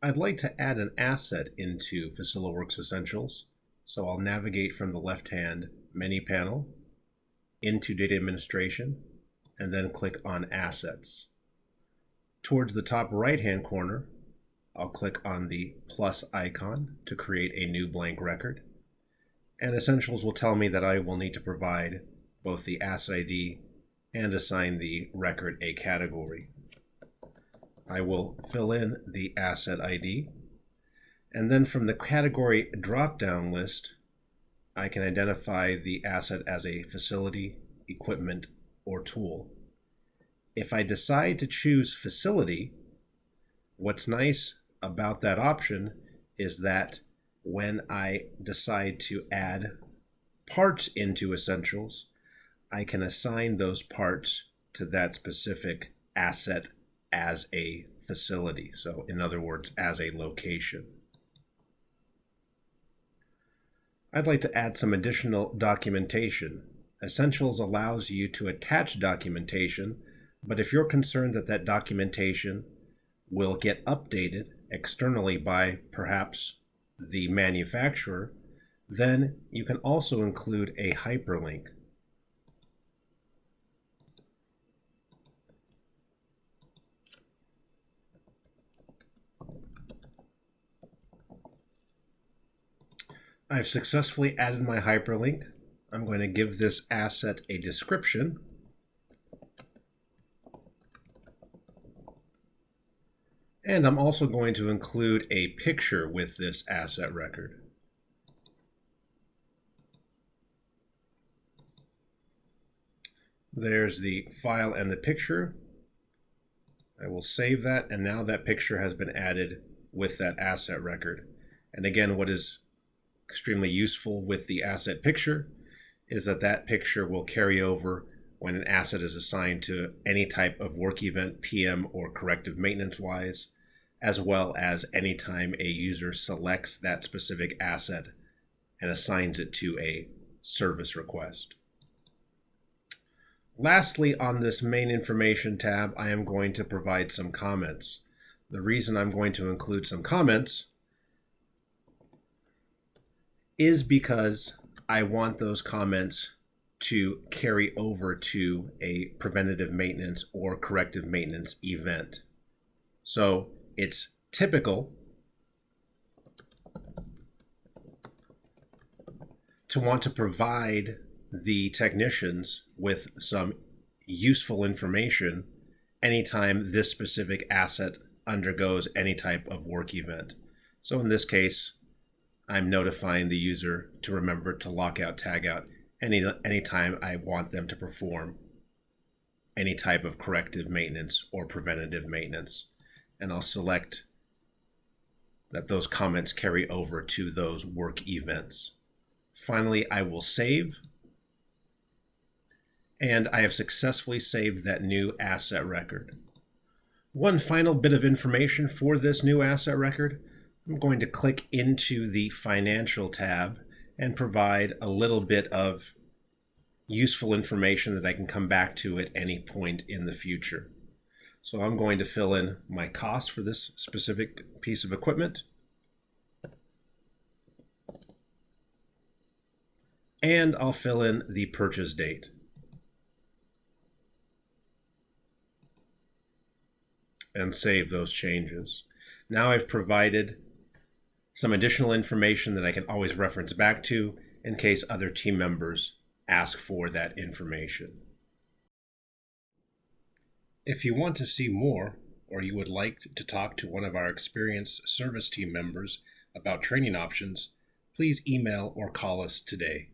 I'd like to add an asset into FaciliWorks Essentials, so I'll navigate from the left-hand menu panel into Data Administration, and then click on Assets. Towards the top right-hand corner, I'll click on the plus icon to create a new blank record, and Essentials will tell me that I will need to provide both the asset ID and assign the record a category. I will fill in the asset ID, and then from the category drop-down list, I can identify the asset as a facility, equipment, or tool. If I decide to choose facility, what's nice about that option is that when I decide to add parts into Essentials, I can assign those parts to that specific asset as a facility. So in other words, as a location. I'd like to add some additional documentation. Essentials allows you to attach documentation, but if you're concerned that that documentation will get updated externally by perhaps the manufacturer, then you can also include a hyperlink. I've successfully added my hyperlink. I'm going to give this asset a description. And I'm also going to include a picture with this asset record. There's the file and the picture. I will save that, and now that picture has been added with that asset record. And again, what is extremely useful with the asset picture is that that picture will carry over when an asset is assigned to any type of work event, PM or corrective maintenance wise, as well as anytime a user selects that specific asset and assigns it to a service request. Lastly, on this main information tab, I am going to provide some comments. The reason I'm going to include some comments is because I want those comments to carry over to a preventative maintenance or corrective maintenance event. So it's typical to want to provide the technicians with some useful information anytime this specific asset undergoes any type of work event. So in this case, I'm notifying the user to remember to lock out, tag out anytime I want them to perform any type of corrective maintenance or preventative maintenance. And I'll select that those comments carry over to those work events. Finally, I will save. And I have successfully saved that new asset record. One final bit of information for this new asset record. I'm going to click into the Financial tab and provide a little bit of useful information that I can come back to at any point in the future. So I'm going to fill in my cost for this specific piece of equipment. And I'll fill in the purchase date. And save those changes. Now I've provided some additional information that I can always reference back to in case other team members ask for that information. If you want to see more, or you would like to talk to one of our experienced service team members about training options, please email or call us today.